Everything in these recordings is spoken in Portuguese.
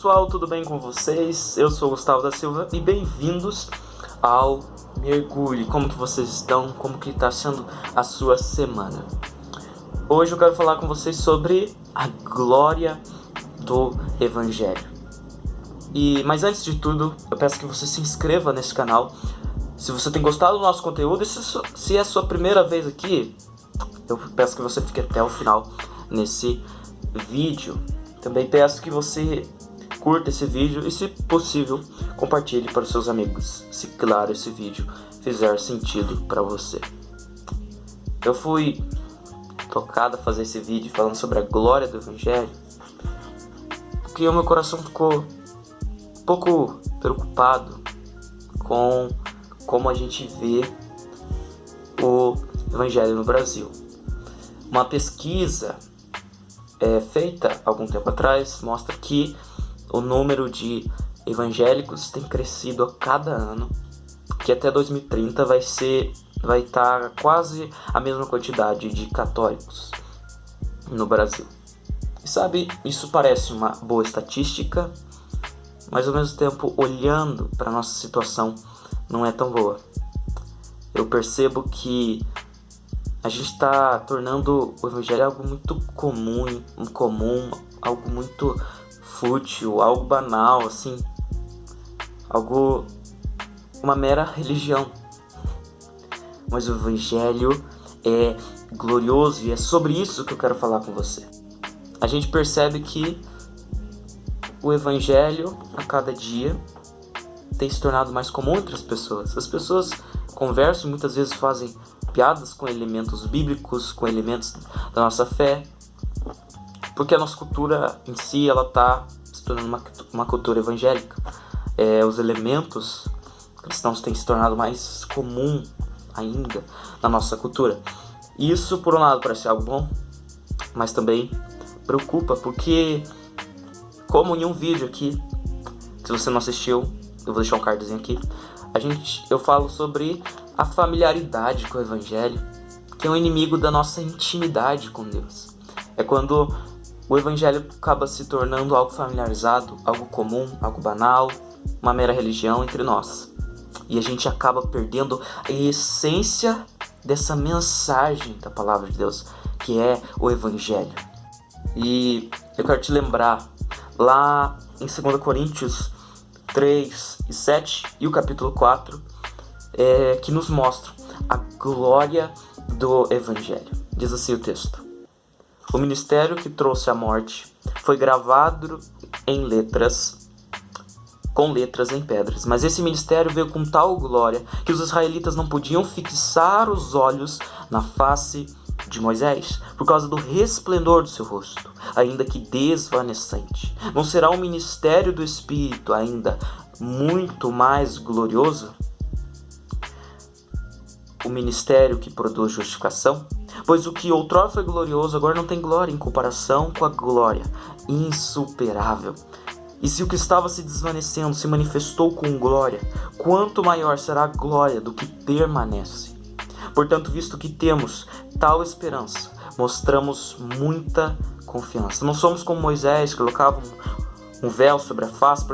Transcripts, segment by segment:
pessoal, tudo bem com vocês? Eu sou o Gustavo da Silva e bem-vindos ao Mergulhe. Como que vocês estão? Como que está sendo a sua semana? Hoje eu quero falar com vocês sobre a glória do Evangelho. Mas antes de tudo, eu peço que você se inscreva nesse canal. Se você tem gostado do nosso conteúdo e se é a sua primeira vez aqui, eu peço que você fique até o final nesse vídeo. Também peço que você curta esse vídeo e, se possível, compartilhe para os seus amigos, se claro esse vídeo fizer sentido para você. Eu fui tocado a fazer esse vídeo falando sobre a glória do Evangelho, porque o meu coração ficou um pouco preocupado com como a gente vê o Evangelho no Brasil. Uma pesquisa feita algum tempo atrás mostra que o número de evangélicos tem crescido a cada ano, que até 2030 vai estar quase a mesma quantidade de católicos no Brasil. E sabe, isso parece uma boa estatística, mas ao mesmo tempo, olhando para a nossa situação, não é tão boa. Eu percebo que a gente está tornando o Evangelho algo muito comum, algo muito fútil, algo banal, assim, uma mera religião. Mas o Evangelho é glorioso e é sobre isso que eu quero falar com você. A gente percebe que o Evangelho, a cada dia, tem se tornado mais comum entre as pessoas. As pessoas conversam, muitas vezes fazem piadas com elementos bíblicos, com elementos da nossa fé, porque a nossa cultura em si, ela está se tornando uma cultura evangélica. Os elementos cristãos têm se tornado mais comum ainda na nossa cultura. E isso, por um lado, parece algo bom, mas também preocupa, porque, como em um vídeo aqui, se você não assistiu, eu vou deixar um cardzinho aqui, eu falo sobre a familiaridade com o Evangelho, que é um inimigo da nossa intimidade com Deus. É quando o Evangelho acaba se tornando algo familiarizado, algo comum, algo banal, uma mera religião entre nós. E a gente acaba perdendo a essência dessa mensagem da Palavra de Deus, que é o Evangelho. E eu quero te lembrar, lá em 2 Coríntios 3 e 7 e o capítulo 4, que nos mostram a glória do Evangelho. Diz assim o texto: o ministério que trouxe a morte foi gravado com letras em pedras, mas esse ministério veio com tal glória que os israelitas não podiam fixar os olhos na face de Moisés, por causa do resplendor do seu rosto, ainda que desvanecente. Não será o ministério do Espírito ainda muito mais glorioso? O ministério que produz justificação? Pois o que outrora foi glorioso agora não tem glória em comparação com a glória insuperável. E se o que estava se desvanecendo se manifestou com glória, quanto maior será a glória do que permanece. Portanto, visto que temos tal esperança, mostramos muita confiança. Não somos como Moisés, que colocava um véu sobre a face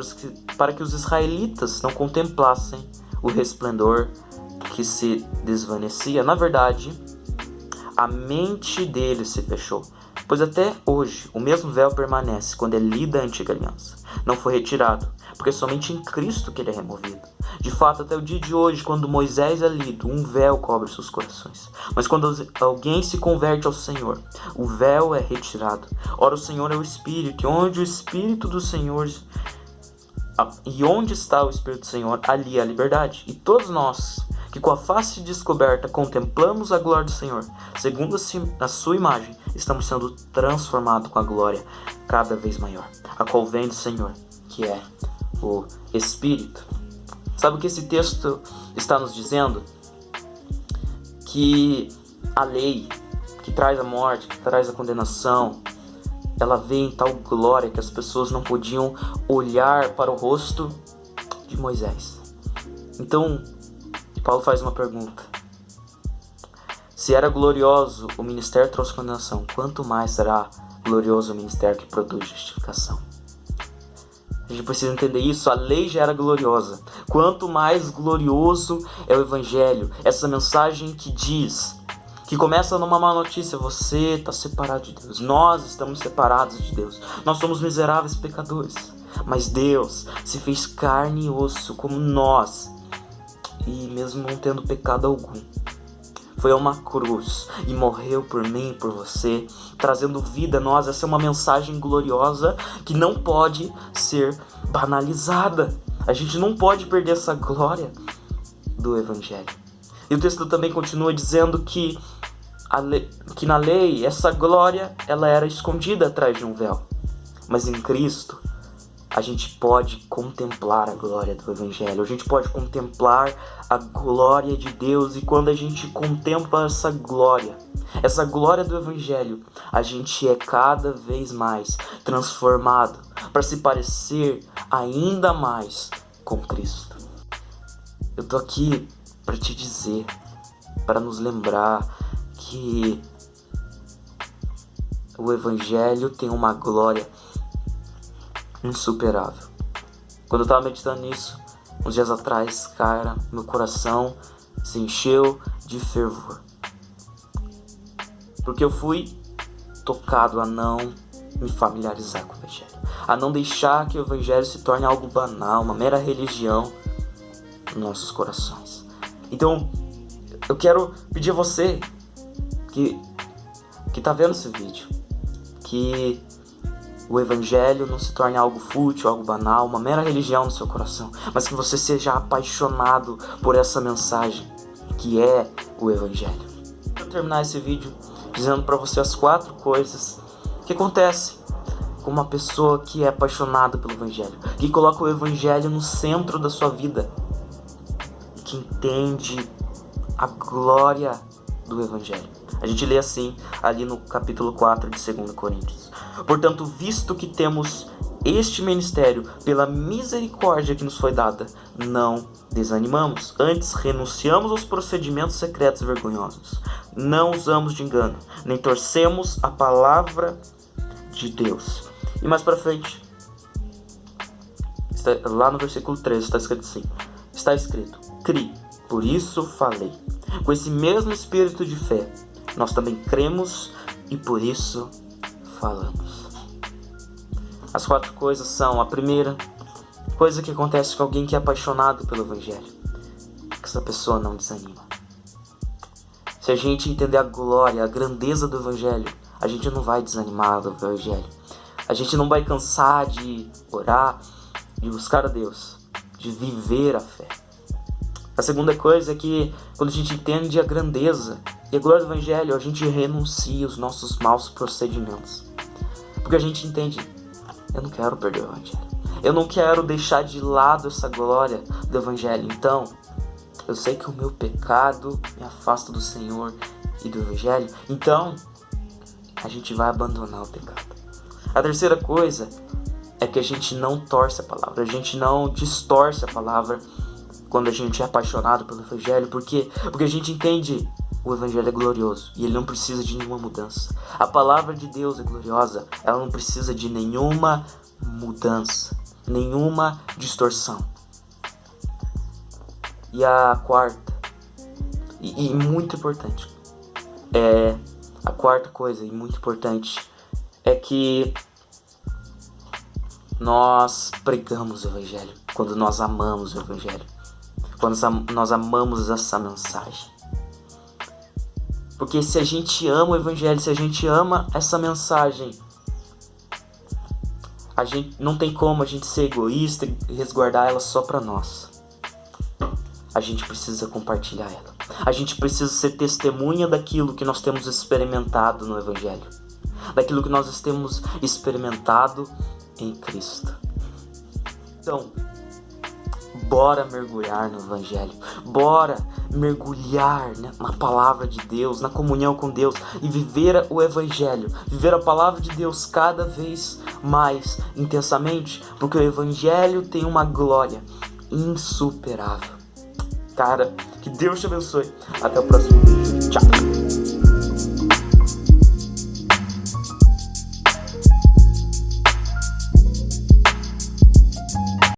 para que os israelitas não contemplassem o resplendor que se desvanecia. Na verdade, a mente deles se fechou, pois até hoje o mesmo véu permanece quando é lida a antiga aliança. Não foi retirado, porque é somente em Cristo que ele é removido. De fato, até o dia de hoje, quando Moisés é lido, um véu cobre seus corações. Mas quando alguém se converte ao Senhor, o véu é retirado. Ora, o Senhor é o Espírito, e onde está o Espírito do Senhor, ali há liberdade. E todos nós, que com a face descoberta contemplamos a glória do Senhor, segundo a sua imagem, estamos sendo transformados com a glória cada vez maior, a qual vem do Senhor, que é o Espírito. Sabe o que esse texto está nos dizendo? Que a lei que traz a morte, que traz a condenação, ela vem em tal glória que as pessoas não podiam olhar para o rosto de Moisés. Então, Paulo faz uma pergunta: se era glorioso o ministério que trouxe condenação, quanto mais será glorioso o ministério que produz justificação? A gente precisa entender isso. A lei já era gloriosa. Quanto mais glorioso é o Evangelho, essa mensagem que diz, que começa numa má notícia: você está separado de Deus, nós estamos separados de Deus, nós somos miseráveis pecadores, mas Deus se fez carne e osso como nós, e mesmo não tendo pecado algum, foi a uma cruz e morreu por mim e por você, trazendo vida a nós. Essa é uma mensagem gloriosa que não pode ser banalizada. A gente não pode perder essa glória do Evangelho. E o texto também continua dizendo que na lei essa glória ela era escondida atrás de um véu. Mas em Cristo a gente pode contemplar a glória do Evangelho, a gente pode contemplar a glória de Deus, e quando a gente contempla essa glória do Evangelho, a gente é cada vez mais transformado para se parecer ainda mais com Cristo. Eu tô aqui para te dizer, para nos lembrar que o Evangelho tem uma glória insuperável. Quando eu estava meditando nisso, uns dias atrás, cara, meu coração se encheu de fervor. Porque eu fui tocado a não me familiarizar com o Evangelho, a não deixar que o Evangelho se torne algo banal, uma mera religião nos nossos corações. Então, eu quero pedir a você que está vendo esse vídeo, que o Evangelho não se torne algo fútil, algo banal, uma mera religião no seu coração, mas que você seja apaixonado por essa mensagem que é o Evangelho. Eu vou terminar esse vídeo dizendo para você as 4 coisas que acontecem com uma pessoa que é apaixonada pelo Evangelho, que coloca o Evangelho no centro da sua vida, que entende a glória do Evangelho. A gente lê assim, ali no capítulo 4 de 2 Coríntios. Portanto, visto que temos este ministério, pela misericórdia que nos foi dada, não desanimamos. Antes, renunciamos aos procedimentos secretos e vergonhosos. Não usamos de engano, nem torcemos a palavra de Deus. E mais para frente, lá no versículo 13, está escrito assim: está escrito, cri, por isso falei. Com esse mesmo espírito de fé, nós também cremos e por isso falamos. As 4 coisas são: a primeira coisa que acontece com alguém que é apaixonado pelo Evangelho, que essa pessoa não desanima. Se a gente entender a glória, a grandeza do Evangelho, a gente não vai desanimar do Evangelho. A gente não vai cansar de orar, de buscar a Deus, de viver a fé. A segunda coisa é que quando a gente entende a grandeza e a glória do Evangelho, a gente renuncia os nossos maus procedimentos. Porque a gente entende: eu não quero perder o Evangelho, eu não quero deixar de lado essa glória do Evangelho. Então, eu sei que o meu pecado me afasta do Senhor e do Evangelho. Então, a gente vai abandonar o pecado. A terceira coisa é que a gente não torce a palavra, a gente não distorce a palavra quando a gente é apaixonado pelo Evangelho. Por quê? Porque a gente entende: o Evangelho é glorioso e ele não precisa de nenhuma mudança. A palavra de Deus é gloriosa, ela não precisa de nenhuma mudança, nenhuma distorção. E a quarta, e muito importante, a quarta coisa, e muito importante, é que nós pregamos o Evangelho quando nós amamos o Evangelho, quando nós amamos essa mensagem. Porque se a gente ama o Evangelho, se a gente ama essa mensagem, a gente não tem como a gente ser egoísta e resguardar ela só para nós. A gente precisa compartilhar ela. A gente precisa ser testemunha daquilo que nós temos experimentado no Evangelho, daquilo que nós temos experimentado em Cristo. Então, bora mergulhar no Evangelho, bora mergulhar na palavra de Deus, na comunhão com Deus, e viver o Evangelho, viver a palavra de Deus cada vez mais intensamente, porque o Evangelho tem uma glória insuperável. Cara, que Deus te abençoe. Até o próximo vídeo. Tchau.